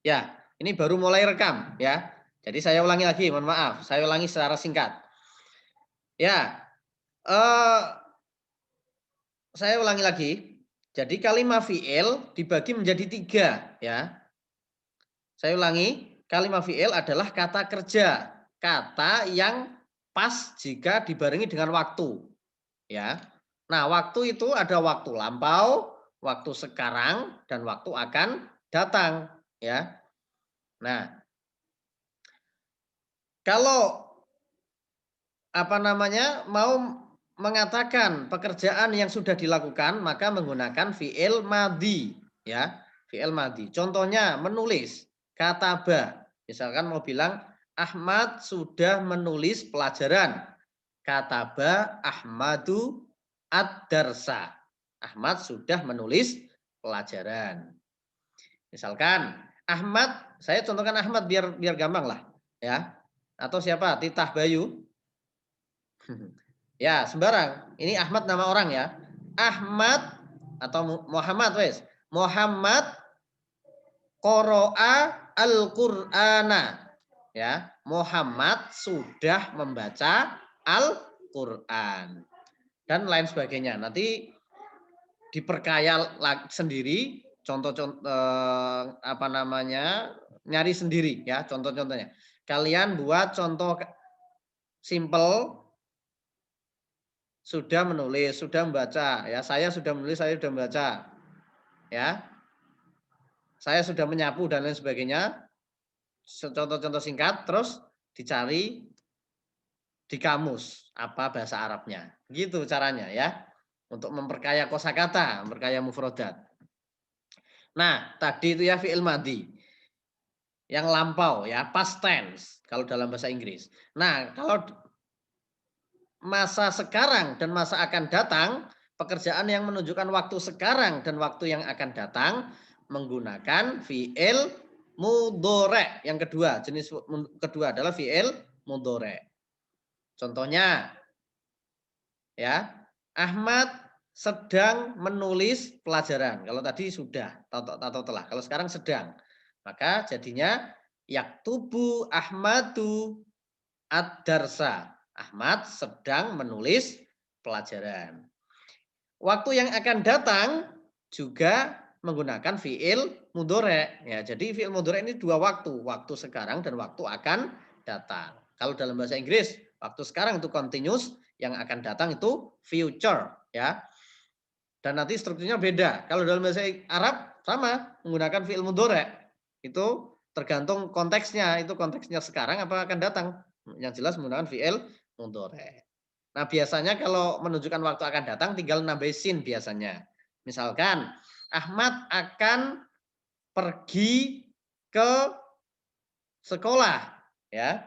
Ya, ini baru mulai rekam ya. Jadi saya ulangi lagi, mohon maaf. Saya ulangi secara singkat. Ya, saya ulangi lagi. Jadi kalimat fi'il dibagi menjadi 3 ya. Saya ulangi, kalimat fi'il adalah kata kerja, kata yang pas jika dibarengi dengan waktu, ya. Nah, waktu itu ada waktu lampau, waktu sekarang, dan waktu akan datang, ya. Nah, kalau apa namanya, mau mengatakan pekerjaan yang sudah dilakukan, maka menggunakan fi'il madhi, ya, fi'il madhi. Contohnya menulis, kataba. Misalkan mau bilang, Ahmad sudah menulis pelajaran. Kataba Ahmadu ad-darsa. Ahmad sudah menulis pelajaran. Misalkan, Ahmad, saya contohkan Ahmad biar biar gampang lah, ya. Atau siapa? Titah Bayu. Ya, sembarang. Ini Ahmad nama orang ya. Ahmad atau Muhammad wes. Muhammad qara'a al-Qur'ana. Ya, Muhammad sudah membaca Al-Qur'an dan lain sebagainya. Nanti diperkaya sendiri contoh-contoh apa namanya? Nyari sendiri ya contoh-contohnya. Kalian buat contoh simple. Sudah menulis, sudah membaca, ya. Saya sudah menulis, saya sudah membaca, ya. Saya sudah menyapu dan lain sebagainya. Contoh-contoh singkat, terus dicari di kamus apa bahasa Arabnya. Gitu caranya ya. Untuk memperkaya kosakata, memperkaya mufrodat. Nah, tadi itu ya fi'il madhi. Yang lampau ya, past tense kalau dalam bahasa Inggris. Nah, kalau masa sekarang dan masa akan datang, pekerjaan yang menunjukkan waktu sekarang dan waktu yang akan datang menggunakan fi'il mudhore. Yang kedua, jenis kedua adalah fi'il mudhore. Contohnya ya, Ahmad sedang menulis pelajaran. Kalau tadi sudah atau telah. Kalau sekarang sedang. Maka jadinya yaktubu Ahmadu ad-darsa. Ahmad sedang menulis pelajaran. Waktu yang akan datang juga menggunakan fi'il mudhore. Ya, jadi fi'il mudhore ini dua waktu, waktu sekarang dan waktu akan datang. Kalau dalam bahasa Inggris, waktu sekarang itu continuous, yang akan datang itu future, ya. Dan nanti strukturnya beda. Kalau dalam bahasa Arab sama, menggunakan fi'il mudhore. Itu tergantung konteksnya, itu konteksnya sekarang apa akan datang. Yang jelas menggunakan fi'il mudhore. Nah, biasanya kalau menunjukkan waktu akan datang tinggal nambahin biasanya. Misalkan Ahmad akan pergi ke sekolah, ya.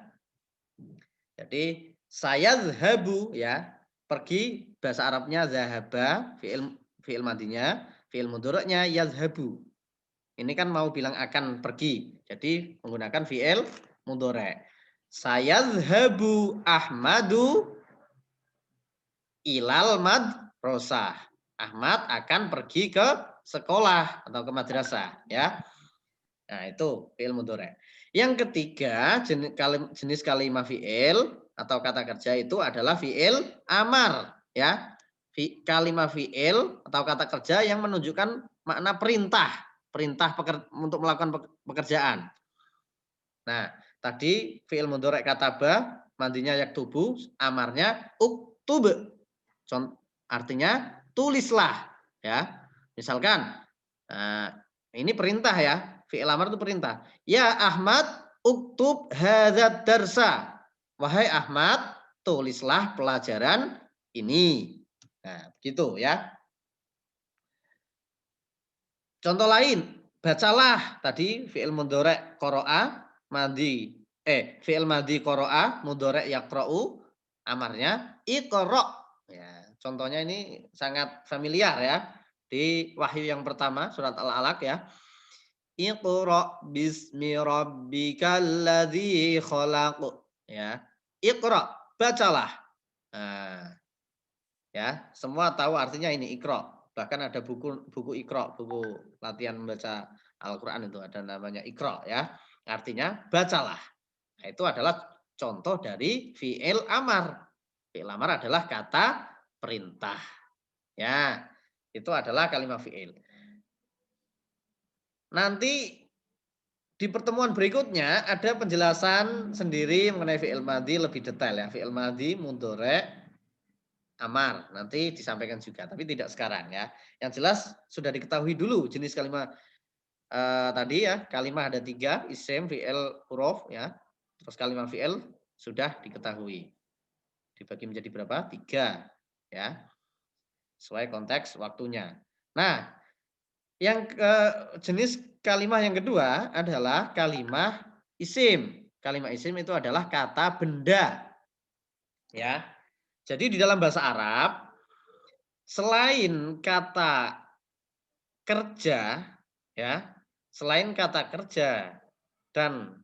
Jadi saya zahabu ya, pergi bahasa Arabnya zahaba, fi'il fi'il madinya, fi'il mudhari'nya yazhabu. Ini kan mau bilang akan pergi. Jadi menggunakan fi'il mudhari'. Sayazhabu Ahmadu ilal madrasah. Ahmad akan pergi ke sekolah atau ke madrasah ya. Nah, itu fi'il mudhari'. Yang ketiga, jenis kalimat fi'il atau kata kerja itu adalah fi'il amar ya. Kalimat fi'il atau kata kerja yang menunjukkan makna perintah, perintah untuk melakukan pekerjaan. Nah, tadi fi'il mudhari' kataba, mandinya yaktubu, amarnya uktub. Artinya tulislah ya. Misalkan ini perintah ya, fi'il amar itu perintah. Ya Ahmad uktub hadzal darsa. Wahai Ahmad, tulislah pelajaran ini. Nah, begitu ya. Contoh lain, bacalah tadi fi'il mudhari' qara'a, fi'il madhi qara'a, mudhari' yaqra'u, amarnya iqra'. Ya, contohnya ini sangat familiar ya. Di wahyu yang pertama surat Al-Alaq ya. Iqra bismi rabbikal ladzi khalaq. Ya. Iqra, bacalah. Nah, ya, semua tahu artinya ini Iqra. Bahkan ada buku buku Iqra, buku latihan membaca Al-Quran itu ada namanya Iqra ya. Artinya bacalah. Nah, itu adalah contoh dari fi'il amar. Fi'il amar adalah kata perintah. Ya, itu adalah kalimat fi'il. Nanti di pertemuan berikutnya ada penjelasan sendiri mengenai fi'il madhi lebih detail ya. Fi'il madhi, mudhari', amar. Nanti disampaikan juga, tapi tidak sekarang ya. Yang jelas sudah diketahui dulu jenis kalimat tadi ya. Kalimat ada 3, isim, fi'il, huruf ya. Terus kalimat fi'il sudah diketahui. Dibagi menjadi berapa? 3 ya. Sesuai konteks waktunya. Nah, yang jenis kalimat yang kedua adalah kalimat isim. Kalimat isim itu adalah kata benda. Ya. Jadi di dalam bahasa Arab selain kata kerja ya, selain kata kerja dan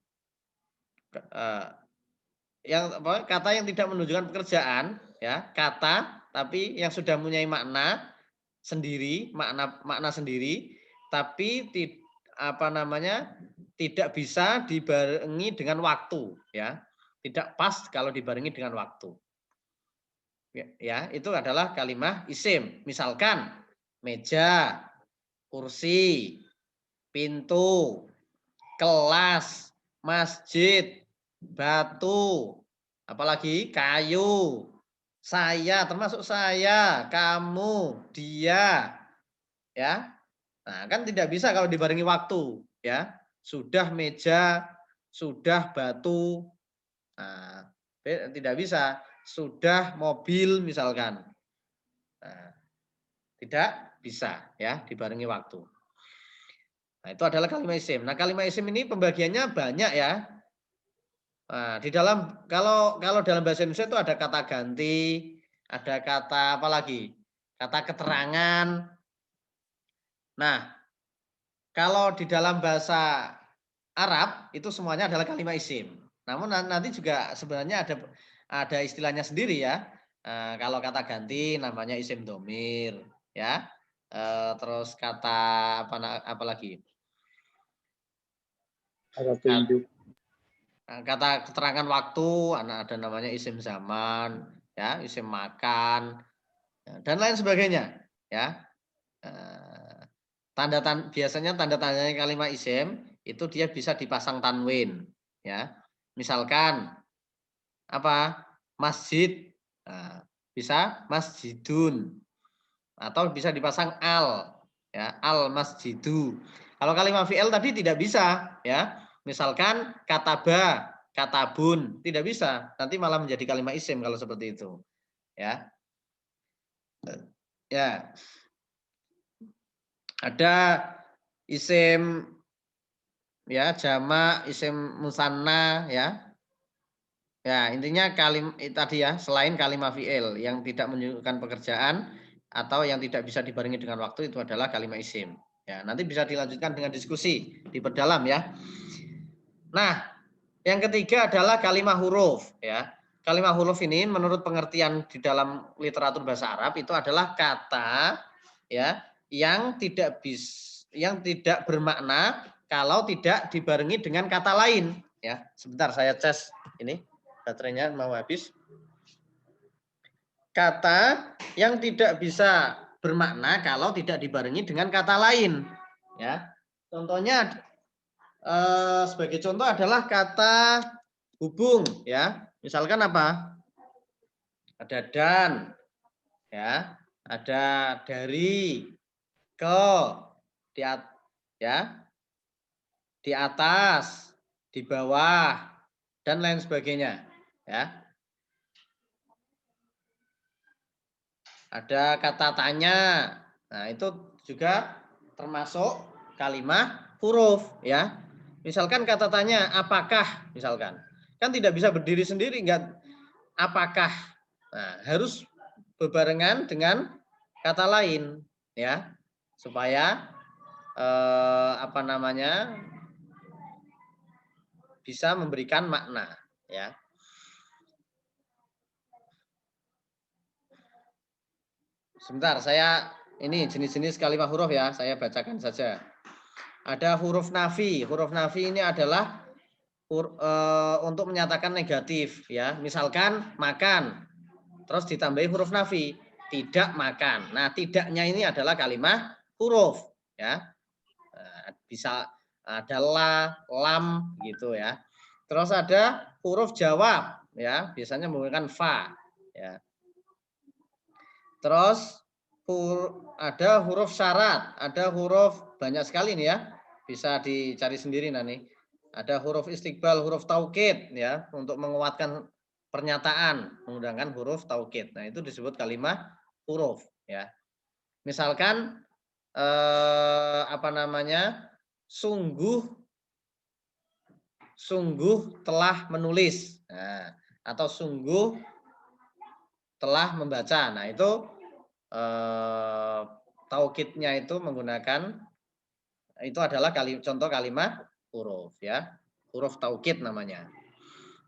yang apa, kata yang tidak menunjukkan pekerjaan ya, kata tapi yang sudah mempunyai makna sendiri, makna sendiri, tapi apa namanya, tidak bisa dibarengi dengan waktu ya. Tidak pas kalau dibarengi dengan waktu. Ya, itu adalah kalimat isim. Misalkan meja, kursi, pintu, kelas, masjid, batu, apalagi kayu, saya, termasuk saya, kamu, dia, ya. Nah, kan tidak bisa kalau dibarengi waktu, ya. Sudah meja, sudah batu, nah, tidak bisa. Sudah mobil misalkan, nah, tidak bisa ya dibarengi waktu. Nah, itu adalah kalimat isim. Nah, kalimat isim ini pembagiannya banyak ya. Nah, di dalam kalau dalam bahasa Indonesia itu ada kata ganti, ada kata apa lagi? Kata keterangan. Nah, kalau di dalam bahasa Arab itu semuanya adalah kalimat isim. Namun nanti juga sebenarnya ada istilahnya sendiri ya. Kalau kata ganti namanya isim domir ya. Terus kata apa lagi? Kata tunjuk. Kata keterangan waktu, ada namanya isim zaman, ya, isim makan, dan lain sebagainya, ya. Biasanya tanda-tandanya kalimat isim itu dia bisa dipasang tanwin, ya. Misalkan apa? Masjid, nah, bisa masjidun, atau bisa dipasang al, ya, al masjidu. Kalau kalimat fi'il tadi tidak bisa, ya. Misalkan kataba, katabun, tidak bisa. Nanti malah menjadi kalimat isim kalau seperti itu. Ya. Ya. Ada isim ya, jamak, isim musanna ya. Ya, intinya tadi ya, selain kalimat fi'il yang tidak menunjukkan pekerjaan atau yang tidak bisa dibarengi dengan waktu itu adalah kalimat isim. Ya, nanti bisa dilanjutkan dengan diskusi, diperdalam ya. Nah, yang ketiga adalah kalimat huruf ya. Kalimat huruf ini menurut pengertian di dalam literatur bahasa Arab itu adalah kata ya yang tidak bermakna kalau tidak dibarengi dengan kata lain ya. Sebentar saya cas ini baterainya mau habis. Kata yang tidak bisa bermakna kalau tidak dibarengi dengan kata lain ya. Contohnya sebagai contoh adalah kata hubung ya. Misalkan apa? Ada dan ya, ada dari, ke, ya, di atas, di bawah dan lain sebagainya ya. Ada kata tanya. Nah, itu juga termasuk kalimat huruf ya. Misalkan kata tanya apakah misalkan. Kan tidak bisa berdiri sendiri enggak apakah. Nah, harus berbarengan dengan kata lain ya. Supaya apa namanya? Bisa memberikan makna ya. Sebentar, saya ini jenis-jenis kalimat huruf ya, saya bacakan saja. Ada huruf nafi. Huruf nafi ini adalah untuk menyatakan negatif ya. Misalkan makan, terus ditambahi huruf nafi, tidak makan. Nah, tidaknya ini adalah kalimat huruf ya. Bisa ada la, lam gitu ya. Terus ada huruf jawab ya, biasanya menggunakan fa ya. Terus ada huruf syarat, ada huruf banyak sekali nih ya. Bisa dicari sendiri nanti. Ada huruf istiqbal, huruf taukid ya, untuk menguatkan pernyataan menggunakan huruf taukid. Nah, itu disebut kalimat huruf ya. Misalkan apa namanya? Sungguh telah menulis. Nah, atau sungguh telah membaca. Nah, itu taukidnya itu menggunakan itu adalah contoh kalimat huruf ya. Huruf taukid namanya.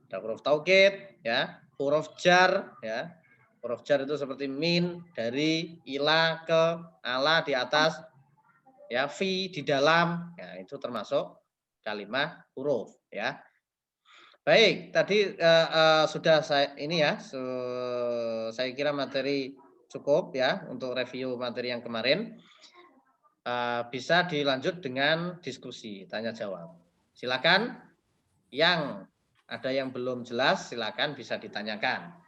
Ada huruf taukid ya, huruf jar ya. Huruf jar itu seperti min, dari, ila, ke, ala di atas, ya, fi di dalam. Ya, itu termasuk kalimat huruf ya. Baik, tadi sudah saya ini ya, saya kira materi cukup ya untuk review materi yang kemarin. Bisa dilanjut dengan diskusi tanya jawab. Silakan yang ada yang belum jelas silakan bisa ditanyakan.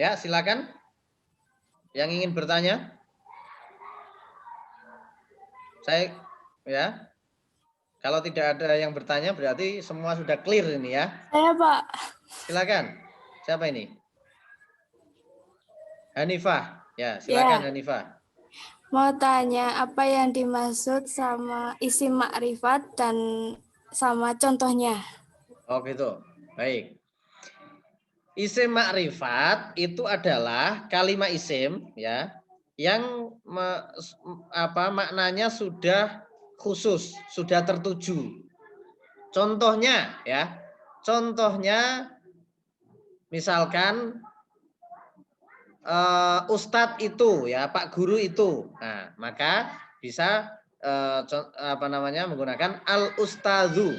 Ya, silakan. Yang ingin bertanya? Saya ya. Kalau tidak ada yang bertanya berarti semua sudah clear ini ya. Saya, Pak. Silakan. Siapa ini? Hanifah. Ya, silakan Hanifah. Mau tanya apa yang dimaksud sama isim makrifat dan sama contohnya. Oh gitu. Baik. Isim makrifat itu adalah kalimat isim ya yang maknanya sudah khusus, sudah tertuju. Contohnya ya. Contohnya misalkan Ustadz itu ya, Pak Guru itu. Nah, maka bisa menggunakan al ustazu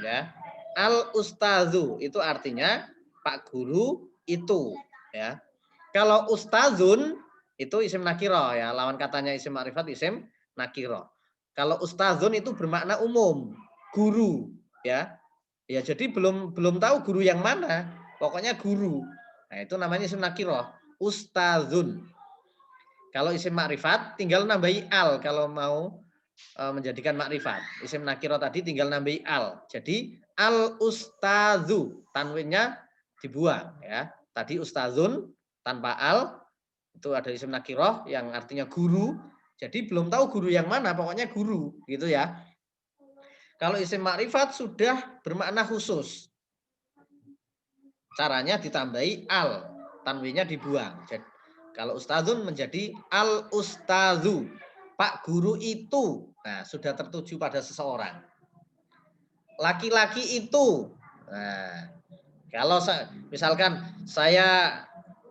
ya. Al ustazu itu artinya Pak Guru itu ya. Kalau ustazun itu isim nakiro ya, lawan katanya isim ma'rifat isim nakiro. Kalau ustazun itu bermakna umum, guru ya. Ya jadi belum tahu guru yang mana, pokoknya guru. Nah, itu namanya isim nakiro, ustazun. Kalau isim makrifat tinggal nambahi al kalau mau menjadikan makrifat. Isim nakiro tadi tinggal nambahi al. Jadi al ustazu, tanwinnya dibuang ya. Tadi ustazun tanpa al itu ada isim nakiroh yang artinya guru. Jadi belum tahu guru yang mana, pokoknya guru gitu ya. Kalau isim makrifat sudah bermakna khusus. Caranya ditambahi al, tanwinnya dibuang. Jadi, kalau ustazun menjadi al ustazu, Pak Guru itu. Nah, sudah tertuju pada seseorang. Laki-laki itu. Nah, kalau misalkan saya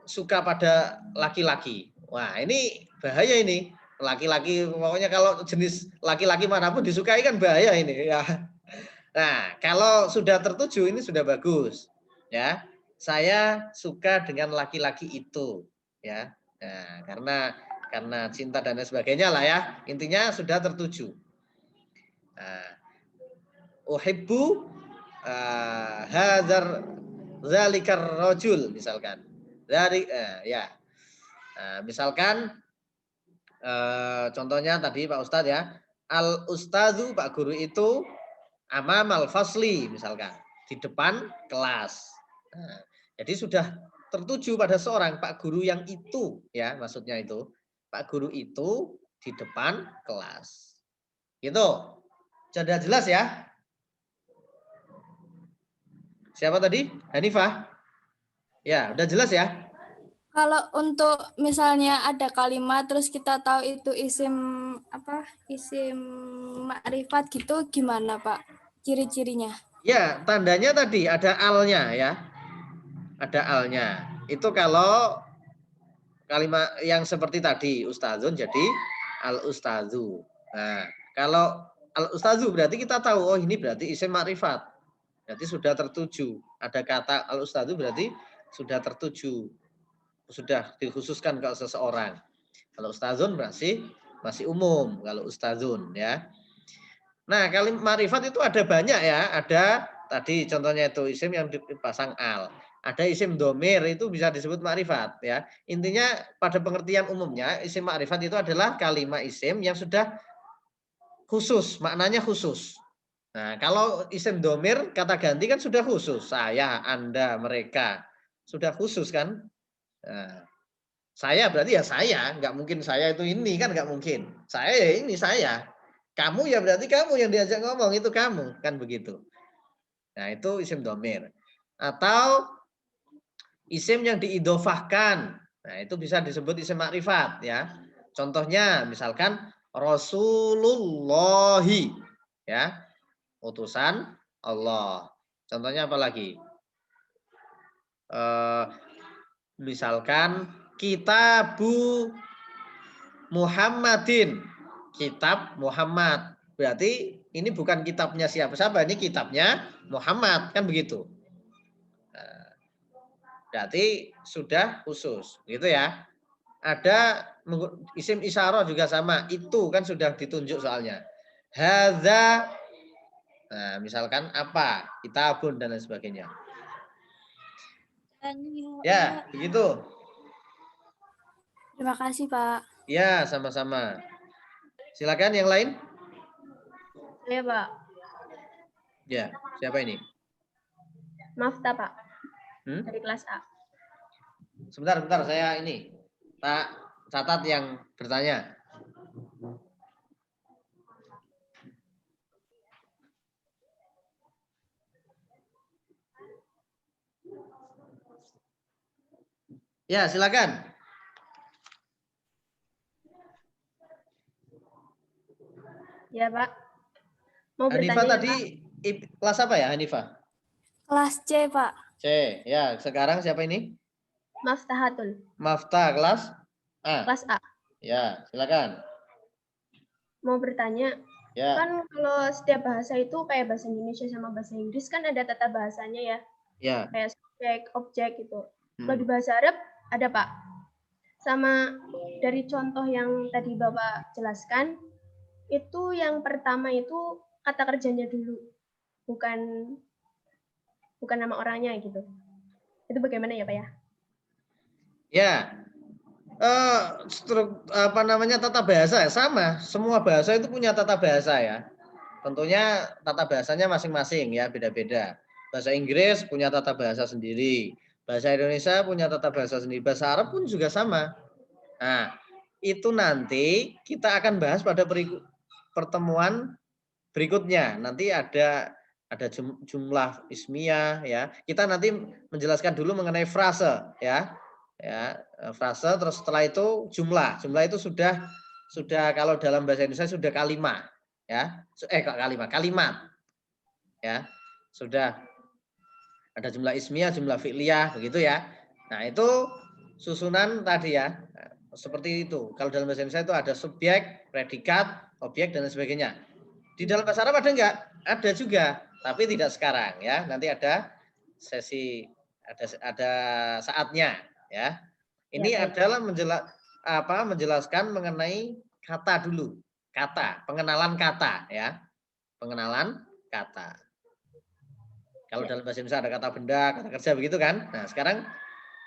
suka pada laki-laki. Wah, ini bahaya ini. Laki-laki, pokoknya kalau jenis laki-laki manapun disukai kan bahaya ini ya. Nah, kalau sudah tertuju ini sudah bagus. Ya. Saya suka dengan laki-laki itu, ya. Nah, karena cinta dan lain sebagainya lah ya. Intinya sudah tertuju. Nah, uhibbu hadzal zalikar rajul misalkan. Dari ya. Nah, misalkan contohnya tadi Pak Ustadz ya. Al ustazu Pak Guru itu amamal fasli misalkan di depan kelas. Nah, jadi sudah tertuju pada seorang Pak Guru yang itu ya maksudnya itu. Pak Guru itu di depan kelas. Gitu. Sudah jelas ya? Siapa tadi? Hanifah? Ya, udah jelas ya? Kalau untuk misalnya ada kalimat terus kita tahu itu isim apa? Isim makrifat gitu gimana, Pak? Ciri-cirinya? Ya, tandanya tadi ada alnya ya. Ada alnya. Itu kalau kalimat yang seperti tadi, ustazun jadi al-ustazu. Nah, kalau al-ustazu berarti kita tahu, oh ini berarti isim makrifat. Berarti sudah tertuju. Ada kata al-ustazu berarti sudah tertuju. Sudah dikhususkan ke seseorang. Kalau ustazun masih umum kalau ustazun ya. Nah, kalimat makrifat itu ada banyak ya. Ada tadi contohnya itu isim yang dipasang al. Ada isim domir itu bisa disebut makrifat ya. Intinya pada pengertian umumnya isim makrifat itu adalah kalimat isim yang sudah khusus, maknanya khusus. Nah, kalau isim domir kata ganti kan sudah khusus. Saya, Anda, mereka. Sudah khusus kan? Nah, saya berarti ya saya, nggak mungkin saya itu ini kan nggak mungkin. Saya ya ini saya. Kamu ya berarti kamu yang diajak ngomong itu kamu kan begitu. Nah itu isim domir. Atau isim yang diidofahkan. Nah itu bisa disebut isim makrifat ya. Contohnya misalkan Rasulullahi ya, utusan Allah. Contohnya apa lagi? Misalkan Kitabu Muhammadin, kitab Muhammad. Berarti ini bukan kitabnya siapa-siapa, ini kitabnya Muhammad, kan begitu. Nah, berarti sudah khusus, gitu ya. Ada isim isyarah juga sama, itu kan sudah ditunjuk soalnya. Hadza, nah misalkan apa, kitabun dan lain sebagainya. Ya, begitu. Terima kasih, Pak. Ya, sama-sama. Silakan yang lain. Saya, Pak. Ya, siapa ini? Mafta, Pak. Dari kelas A. Sebentar, saya ini tak catat yang bertanya. Ya, silakan. Ya, Pak. Mau Hanifah bertanya, tadi Pak. kelas apa ya, Hanifah? Kelas C, Pak. C. Ya, sekarang siapa ini? Maftahatul. Mafta kelas A. Kelas A. Ya, silakan. Mau bertanya, Ya. kan kalau setiap bahasa itu kayak bahasa Indonesia sama bahasa Inggris kan ada tata bahasanya ya. Ya. Kayak subjek, objek gitu. Kalau di bahasa Arab ada, Pak. Sama dari contoh yang tadi Bapak jelaskan, itu yang pertama itu kata kerjanya dulu. Bukan nama orangnya gitu. Itu bagaimana ya, Pak ya? Ya. Tata bahasa sama. Semua bahasa itu punya tata bahasa ya. Tentunya tata bahasanya masing-masing ya, beda-beda. Bahasa Inggris punya tata bahasa sendiri. Bahasa Indonesia punya tata bahasa sendiri. Bahasa Arab pun juga sama. Nah, itu nanti kita akan bahas pada pertemuan berikutnya. Nanti ada jumlah ismiyah ya. Kita nanti menjelaskan dulu mengenai frase ya. Ya, frase terus setelah itu jumlah. Jumlah itu sudah kalau dalam bahasa Indonesia sudah kalimat ya. Kalimat. Ya. Sudah ada jumlah ismiyah, jumlah fi'liyah begitu ya. Nah, itu susunan tadi ya. Seperti itu. Kalau dalam bahasa Indonesia itu ada subjek, predikat, objek dan lain sebagainya. Di dalam bahasa Arab ada enggak? Ada juga, tapi tidak sekarang ya. Nanti ada sesi ada saatnya ya. Ini Ya, adalah menjelaskan mengenai kata dulu. Kata, pengenalan kata ya. Pengenalan kata. Kalau dalam bahasa Indonesia ada kata benda, kata kerja begitu kan? Nah, sekarang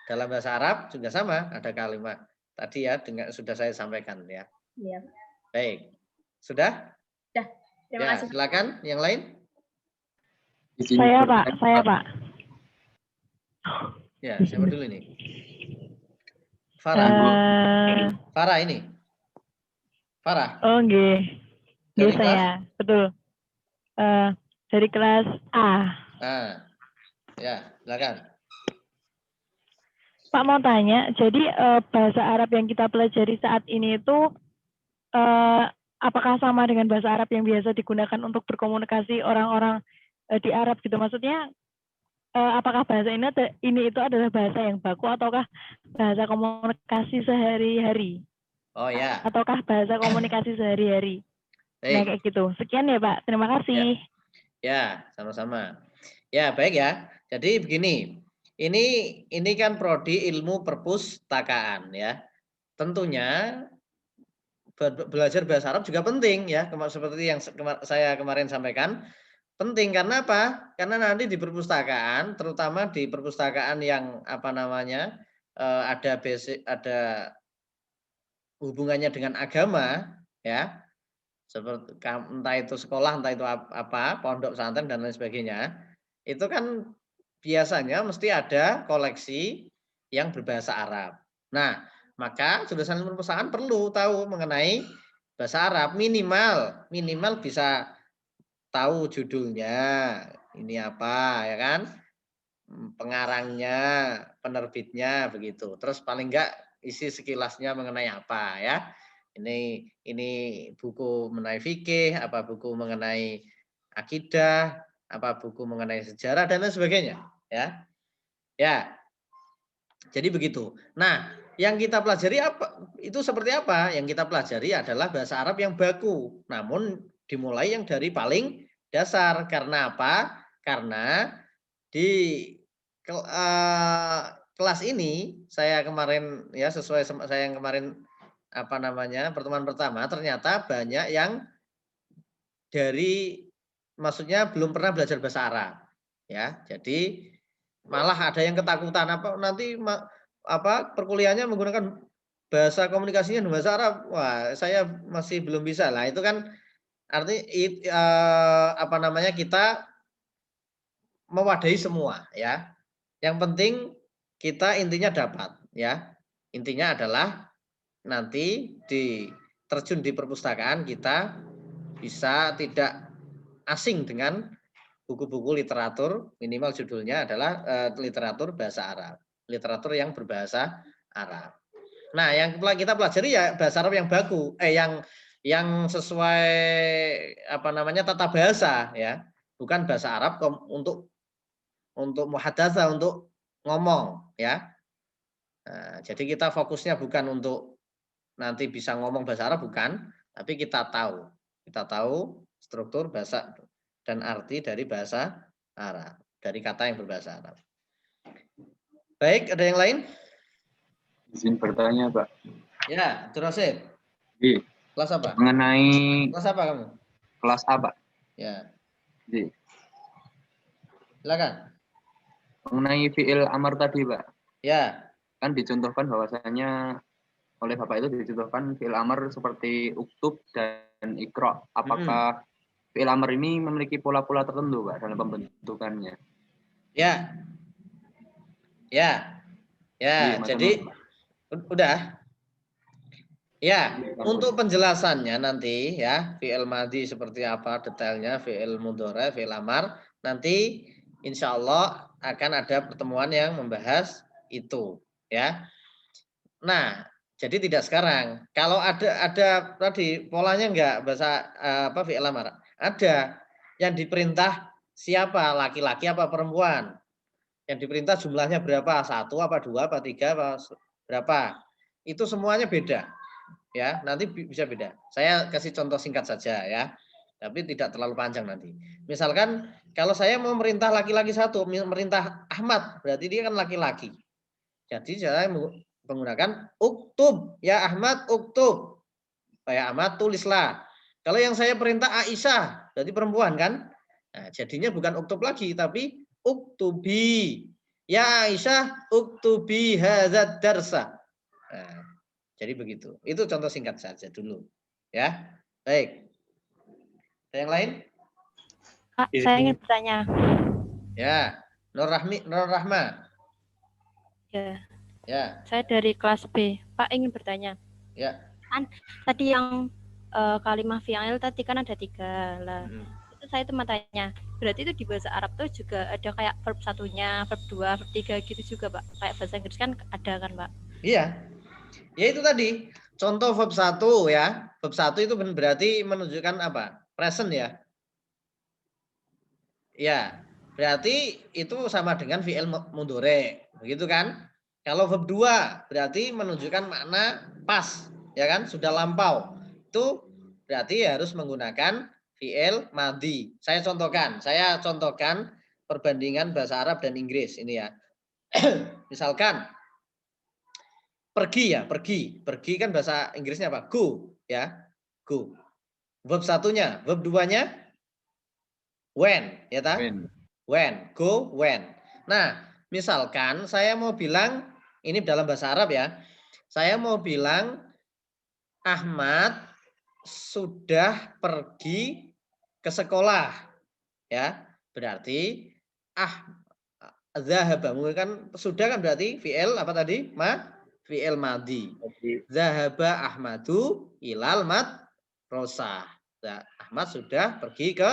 dalam bahasa Arab juga sama, ada kalimat. Tadi ya sudah saya sampaikan ya. Iya. Baik. Sudah? Sudah. Terima kasih. Silakan yang lain. Saya, Pak. Ya, siapa dulu ini? Farah. Farah ini. Farah. Oh, nggih. Nggih saya. Betul. Dari kelas A. Ya, silakan. Pak mau tanya, jadi bahasa Arab yang kita pelajari saat ini itu apakah sama dengan bahasa Arab yang biasa digunakan untuk berkomunikasi orang-orang di Arab gitu. Maksudnya apakah bahasa ini itu adalah bahasa yang baku ataukah bahasa komunikasi sehari-hari? Oh ya, Ataukah bahasa komunikasi sehari-hari? Nah, baik. kayak gitu. Sekian ya, Pak. Terima kasih. Ya, sama-sama. Ya, baik ya. Jadi begini, ini kan prodi ilmu perpustakaan ya. Tentunya belajar bahasa Arab juga penting ya, seperti yang saya kemarin sampaikan. Penting karena apa? Karena nanti di perpustakaan, terutama di perpustakaan yang apa namanya ada basic, ada hubungannya dengan agama, ya, seperti entah itu sekolah, entah itu apa, pondok pesantren dan lain sebagainya, itu kan biasanya mesti ada koleksi yang berbahasa Arab. Nah, maka jurusan ilmu perpustakaan perlu tahu mengenai bahasa Arab, minimal bisa tahu judulnya, ini apa, ya kan? Pengarangnya, penerbitnya, begitu. Terus paling enggak isi sekilasnya mengenai apa ya. Ini buku mengenai fikih, apa buku mengenai akidah, apa buku mengenai sejarah dan lain sebagainya, ya. Ya. Jadi begitu. Nah, yang kita pelajari apa? Itu seperti apa? Yang kita pelajari adalah bahasa Arab yang baku. Namun dimulai yang dari paling dasar. Karena apa? Karena di kelas ini saya kemarin ya sesuai saya yang kemarin apa namanya pertemuan pertama ternyata banyak yang dari maksudnya belum pernah belajar bahasa Arab ya. Jadi malah ada yang ketakutan apa nanti apa perkuliahannya menggunakan bahasa komunikasinya dengan bahasa Arab. Wah, saya masih belum bisa lah. Itu kan arti apa namanya kita mewadahi semua ya. Yang penting kita intinya dapat ya. Intinya adalah nanti terjun di perpustakaan kita bisa tidak asing dengan buku-buku literatur, minimal judulnya adalah literatur bahasa Arab. Literatur yang berbahasa Arab. Nah, yang kita pelajari ya bahasa Arab yang baku, yang sesuai apa namanya tata bahasa ya. Bukan bahasa Arab untuk muhadatsah, untuk ngomong ya. Nah, jadi kita fokusnya bukan untuk nanti bisa ngomong bahasa Arab bukan, tapi kita tahu struktur bahasa dan arti dari bahasa Arab, dari kata yang berbahasa Arab. Baik, ada yang lain? Izin bertanya, Pak. Ya, Durasib. Di Kelas apa? mengenai Kelas apa kamu? kelas A, Pak. Ya, Di silakan. mengenai fi'il amar tadi, Pak. Ya, Kan dicontohkan bahwasanya oleh Bapak itu dicontohkan fi'il amar seperti uktub dan ikra. Apakah fi'il amar ini memiliki pola-pola tertentu, Pak, dalam pembentukannya? ya, ya, Iya, jadi udah. Ya, Iya, untuk penjelasannya nanti ya, fi'il madhi seperti apa detailnya, fi'il mudhari, fi'il amar, nanti insya Allah akan ada pertemuan yang membahas itu ya. Nah, jadi tidak sekarang. Kalau ada tadi polanya enggak bahasa apa fi'il amar? Ada. Yang diperintah siapa? Laki-laki apa perempuan? Yang diperintah jumlahnya berapa? 1 apa 2 apa 3 apa berapa? Itu semuanya beda. Ya, nanti bisa beda. Saya kasih contoh singkat saja ya. Tapi tidak terlalu panjang nanti. Misalkan kalau saya mau merintah laki-laki satu, merintah Ahmad, berarti dia kan laki-laki. Jadi saya menggunakan uktub, ya Ahmad uktub. Kayak Ahmad tulislah. Kalau yang saya perintah Aisyah, berarti perempuan kan? Nah, jadinya bukan uktub lagi, tapi uktubi. Ya Aisyah uktubi hadzal darsa. Nah, jadi begitu. Itu contoh singkat saja dulu. Ya. Baik. Ada yang lain? Kak, saya ingin bertanya. Ya. Nur Rahma. Ya, Ya. saya dari kelas B. Pak ingin bertanya. Ya. Kan tadi yang kalimah fi'il tadi kan ada 3 lah. Itu saya cuma tanya. Berarti itu di bahasa Arab tuh juga ada kayak verb satunya, verb 2, verb 3 gitu juga, Pak. Kayak bahasa Inggris kan ada kan, Pak? Iya. Ya itu tadi. Contoh verb 1 ya. Verb 1 itu berarti menunjukkan apa? Present ya. Ya, berarti itu sama dengan fi'il mudhari, begitu kan? Kalau verb 2 berarti menunjukkan makna pas, ya kan? Sudah lampau. Itu berarti harus menggunakan fi'il madhi. Saya contohkan perbandingan bahasa Arab dan Inggris ini ya. Misalkan pergi ya, pergi. Pergi kan bahasa Inggrisnya apa? Go, ya. Go. Verb satunya, verb 2-nya when, ya ta? When, go, when. Nah, misalkan saya mau bilang, ini dalam bahasa Arab ya, saya mau bilang Ahmad sudah pergi ke sekolah, ya. Berarti zahaba, kan sudah kan berarti fi'il apa tadi? Fi'il madhi. Zahaba Ahmadu ilal madrasah. Ahmad sudah pergi ke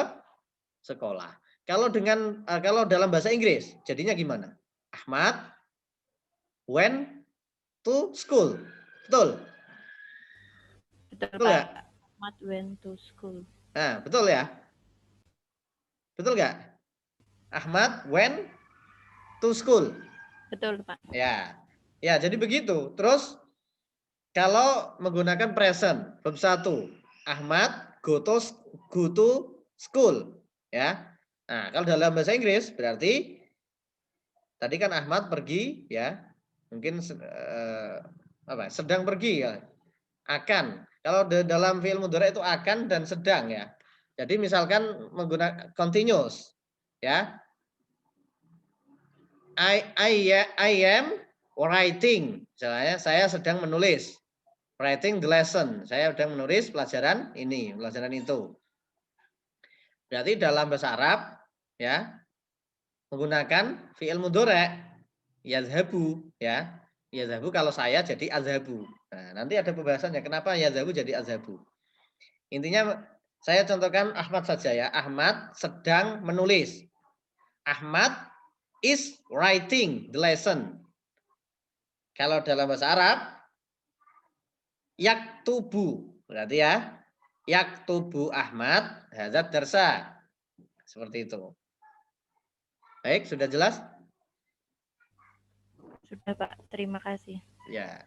sekolah. Kalau dalam bahasa Inggris jadinya gimana? Ahmad went to school. Betul? Betul, Betul nggak? Pak. Ahmad went to school. Nah, betul ya? Betul nggak? Ahmad went to school. Betul, Pak. Ya. Ya, jadi begitu. Terus kalau menggunakan present, verb 1, Ahmad go to school, ya. Nah, kalau dalam bahasa Inggris berarti tadi kan Ahmad pergi, ya. Mungkin sedang pergi ya. Akan. Kalau dalam fi'il mudhari itu akan dan sedang ya. Jadi misalkan menggunakan continuous, ya. I am writing. Misalnya saya sedang menulis. Writing the lesson. Saya sedang menulis pelajaran ini, pelajaran itu. Berarti dalam bahasa Arab ya menggunakan fi'il mudhari yazhabu ya. Yazhabu kalau saya jadi azhabu. Nah, nanti ada pembahasannya kenapa yazhabu jadi azhabu. Intinya saya contohkan Ahmad saja ya. Ahmad sedang menulis. Ahmad is writing the lesson. Kalau dalam bahasa Arab yaktubu. Berarti ya yaktubu Ahmad hadzal darsa. Seperti itu. Baik, sudah jelas? Sudah, Pak. Terima kasih. Ya.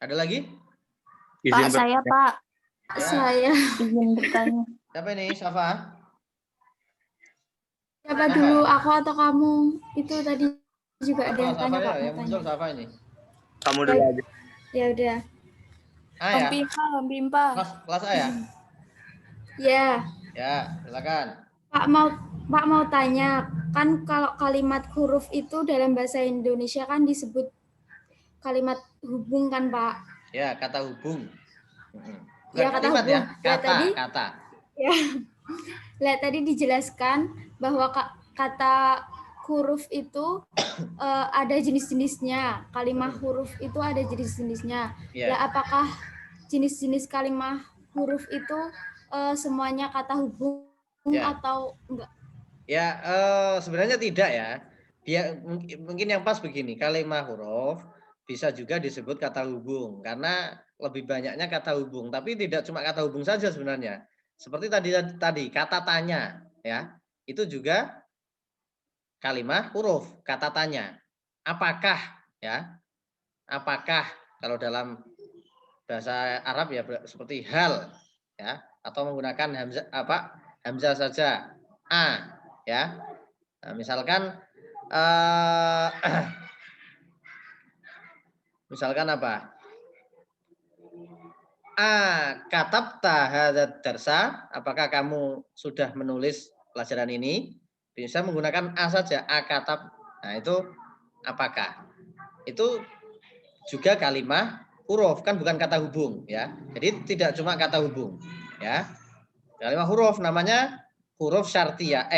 Ada lagi? Pak, saya Pak. Ya. Saya izin bertanya. Siapa ini? Safa? Siapa dulu, aku atau kamu? Itu tadi juga ada yang tanya, Safa Pak. ya, yang muncul Safa ini. Kamu dulu aja. Ya udah. Ah ya. Om Pimpa. Kelas A ya? Ya. Ya, silakan. Pak mau tanya, kan kalau kalimat huruf itu dalam bahasa Indonesia kan disebut kalimat hubung kan, Pak? Ya, kata hubung. Bukan Ya, kata kalimat hubung. ya, Tadi, kata. ya. Lihat tadi dijelaskan bahwa kata huruf itu ada jenis-jenisnya. Kalimat huruf itu ada jenis-jenisnya. Ya. Ya, apakah jenis-jenis kalimat huruf itu semuanya kata hubung Ya. atau enggak? Ya, sebenarnya tidak ya. Mungkin yang pas begini, kalimat huruf bisa juga disebut kata hubung karena lebih banyaknya kata hubung, tapi tidak cuma kata hubung saja sebenarnya. Seperti tadi kata tanya ya. Itu juga kalimat huruf, kata tanya. Apakah ya? Apakah kalau dalam bahasa Arab ya seperti hal ya atau menggunakan hamzah saja ya. Nah, misalkan misalkan apa? Katabta hadzal darsa, apakah kamu sudah menulis pelajaran ini? Bisa menggunakan saja, katab. Nah, itu apakah? Itu juga kalimat huruf, kan bukan kata hubung ya. Jadi tidak cuma kata hubung ya. Kalimat huruf namanya huruf syartiyah.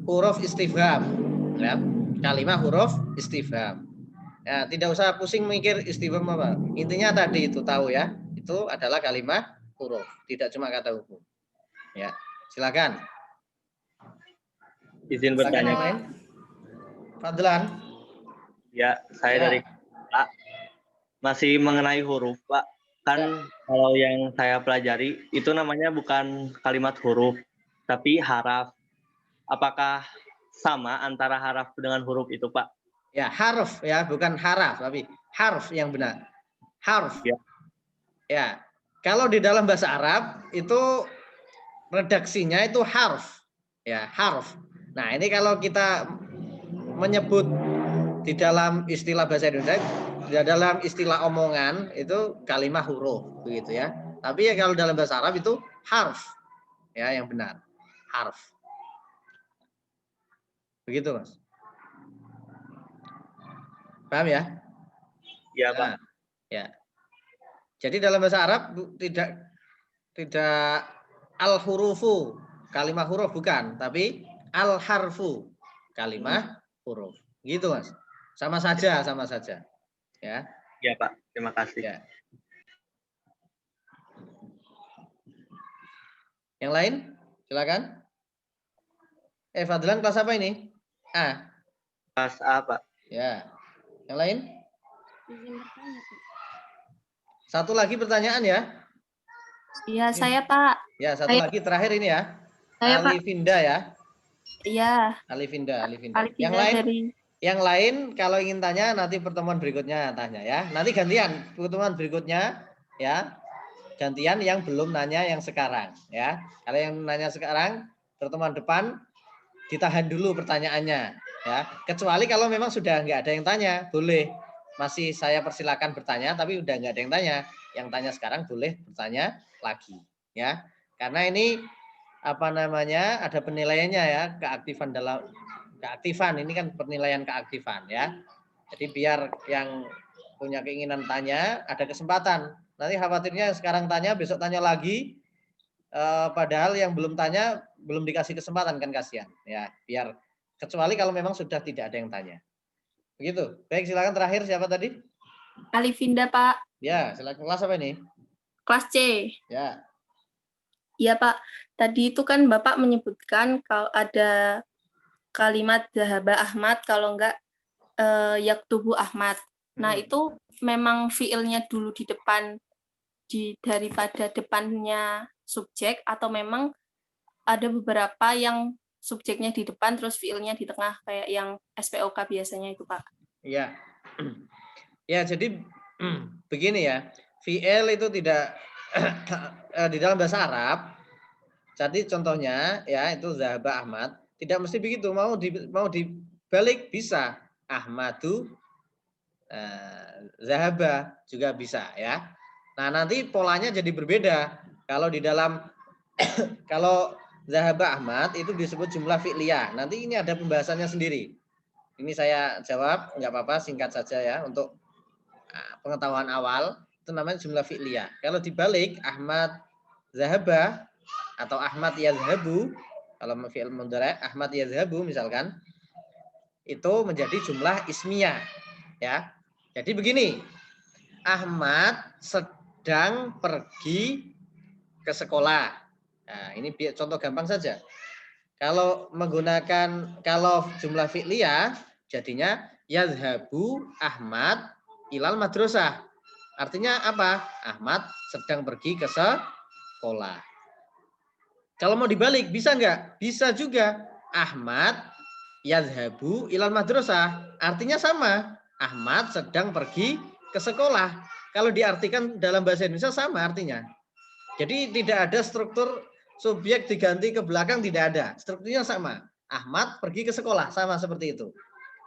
Huruf istifham. Ya. Kalimat huruf istifham. Ya, tidak usah pusing mikir istifham apa. Intinya tadi itu tahu ya. Itu adalah kalimat huruf, tidak cuma kata hubung. Ya, silakan. Izin bertanya. Yang lain? Fadlan. Ya, saya dari Pak. masih mengenai huruf, Pak. Kan kalau yang saya pelajari itu namanya bukan kalimat huruf, tapi haraf. Apakah sama antara haraf dengan huruf itu, Pak? Ya, harf ya, bukan haraf, tapi harf yang benar. Harf. Ya. Ya. Kalau di dalam bahasa Arab itu redaksinya itu harf. Ya, harf. Nah, ini kalau kita menyebut di dalam istilah bahasa Indonesia, di dalam istilah omongan itu kalimat huruf begitu ya. Tapi ya kalau dalam bahasa Arab itu harf. Ya, yang benar. Harf. Begitu, Mas. Paham ya? Ya, Pak. Nah, ya. Jadi dalam bahasa Arab tidak al-hurufu, kalimat huruf bukan, tapi al-harfu, kalimat huruf. Gitu, Mas. Sama saja. Ya. Ya, Pak. Terima kasih. Ya. Yang lain? Silakan. Fadlan kelas apa ini? A. Kelas A, Pak. Ya. Yang lain? Satu lagi pertanyaan ya. Iya, saya Pak. Ya, satu lagi terakhir ini ya. Saya Pak. Alifinda ya. Iya. Alifinda. Alifinda Yang lain kalau ingin tanya nanti pertemuan berikutnya tanya ya. Nanti gantian pertemuan berikutnya ya. Gantian yang belum nanya yang sekarang ya. Kalau yang nanya sekarang pertemuan depan ditahan dulu pertanyaannya ya. Kecuali kalau memang sudah nggak ada yang tanya, boleh. Masih saya persilakan bertanya tapi udah nggak ada yang tanya. Yang tanya sekarang boleh bertanya lagi ya. Karena ini apa namanya? Ada penilaiannya ya, keaktifan ini kan penilaian keaktifan ya. Jadi biar yang punya keinginan tanya ada kesempatan. Nanti khawatirnya sekarang tanya, besok tanya lagi. Padahal yang belum tanya belum dikasih kesempatan kan kasihan ya. Biar kecuali kalau memang sudah tidak ada yang tanya. Begitu. Baik, silakan terakhir siapa tadi? Alifinda, Pak. Ya, silakan. Kelas apa ini? Kelas C. Ya. Iya, Pak. Tadi itu kan Bapak menyebutkan kalau ada kalimat zahaba Ahmad, kalau enggak yaktubu Ahmad. Nah, itu memang fiilnya dulu di depan daripada depannya subjek, atau memang ada beberapa yang subjeknya di depan terus fiilnya di tengah kayak yang SPOK biasanya itu, Pak? Iya. Ya, jadi begini ya. Fiil itu tidak di dalam bahasa Arab. Jadi contohnya ya itu zahaba Ahmad, tidak mesti begitu. Mau dibalik bisa. Ahmadu zahaba juga bisa ya. Nah, nanti polanya jadi berbeda. Kalau di dalam kalau zahaba Ahmad itu disebut jumlah fi'liyah. Nanti ini ada pembahasannya sendiri. Ini saya jawab, nggak apa-apa, singkat saja ya untuk pengetahuan awal. Itu namanya jumlah fi'liyah. Kalau dibalik Ahmad zahaba atau Ahmad yazhabu, kalau fi'il mudhari' Ahmad yazhabu misalkan, itu menjadi jumlah ismiyah ya. Jadi begini, Ahmad sedang pergi ke sekolah. Nah, ini contoh gampang saja. Kalau jumlah fi'liyah jadinya yazhabu Ahmad ilal madrasah. Artinya apa? Ahmad sedang pergi ke sekolah. Kalau mau dibalik bisa enggak? Bisa juga. Ahmad yazhabu ilal madrasah. Artinya sama. Ahmad sedang pergi ke sekolah. Kalau diartikan dalam bahasa Indonesia sama artinya. Jadi tidak ada struktur subjek diganti ke belakang, tidak ada. Strukturnya sama. Ahmad pergi ke sekolah, sama seperti itu.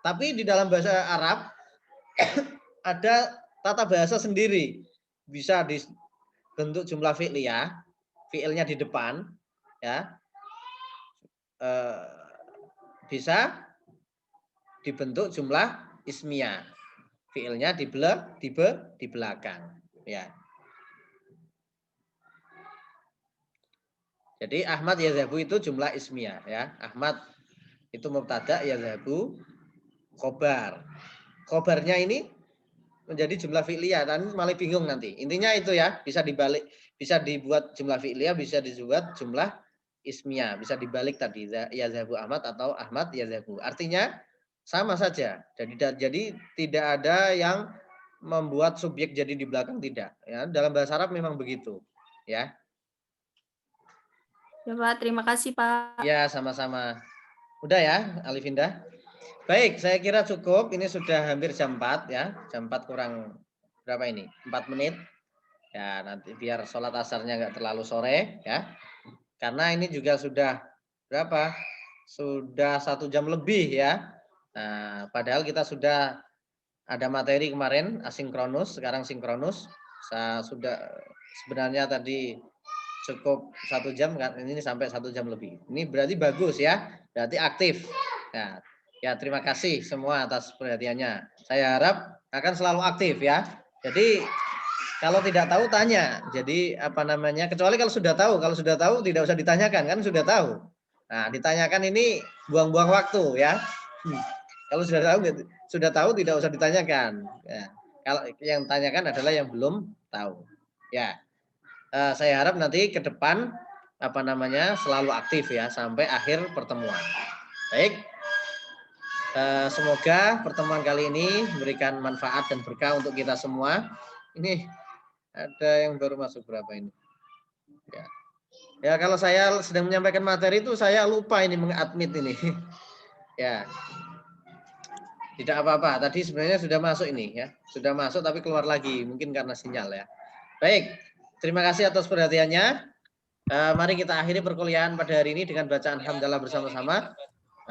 Tapi di dalam bahasa Arab ada tata bahasa sendiri. Bisa dibentuk jumlah fi'liyah, fi'ilnya di depan, ya. Bisa dibentuk jumlah ismiyah. Fi'ilnya di belakang, ya. Jadi Ahmad yazhabu itu jumlah ismiyah ya. Ahmad itu mubtada, yazhabu khobar. Khobarnya ini menjadi jumlah fi'liyah dan malah bingung nanti. Intinya itu ya, bisa dibalik, bisa dibuat jumlah fi'liyah, bisa dibuat jumlah ismiyah, bisa dibalik tadi yazhabu Ahmad atau Ahmad yazhabu. Artinya sama saja. Jadi tidak ada yang membuat subjek jadi di belakang, tidak. Ya, dalam bahasa Arab memang begitu. Ya. Ya Pak, terima kasih Pak. Ya, sama-sama. Udah ya, Alifinda? Baik, saya kira cukup. Ini sudah hampir jam 4 ya. Jam 4 kurang berapa ini? 4 menit. Ya, nanti biar sholat asarnya nggak terlalu sore ya. Karena ini juga sudah berapa? Sudah 1 jam lebih ya. Nah, padahal kita sudah ada materi kemarin asinkronus, sekarang sinkronus. Sudah sebenarnya tadi cukup 1 jam kan, ini sampai 1 jam lebih. Ini berarti bagus ya, berarti aktif. Nah, ya terima kasih semua atas perhatiannya. Saya harap akan selalu aktif ya. Jadi kalau tidak tahu tanya. Jadi apa namanya? Kecuali kalau sudah tahu tidak usah ditanyakan kan sudah tahu. Nah, ditanyakan ini buang-buang waktu ya. Kalau sudah tahu tidak usah ditanyakan. Ya. Kalau yang tanyakan adalah yang belum tahu. Ya. Saya harap nanti ke depan apa namanya selalu aktif ya sampai akhir pertemuan. Baik. Semoga pertemuan kali ini memberikan manfaat dan berkah untuk kita semua. Ini ada yang baru masuk berapa ini? Ya. Ya kalau saya sedang menyampaikan materi itu saya lupa ini mengadmit ini. Ya. Tidak apa-apa. Tadi sebenarnya sudah masuk ini ya. Sudah masuk tapi keluar lagi mungkin karena sinyal ya. Baik. Terima kasih atas perhatiannya. Mari kita akhiri perkuliahan pada hari ini dengan bacaan hamdalah bersama-sama.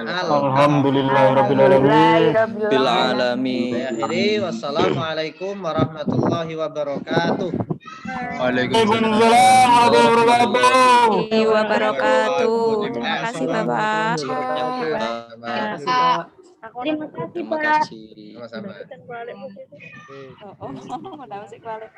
Alhamdulillahirabbil alamin. Saya akhiri. Wassalamualaikum warahmatullahi wabarakatuh. Waalaikumsalam warahmatullahi wabarakatuh. Terima kasih Bapak. Terima kasih Terima Pak. kasih. Sama-sama. Oh, masih balik.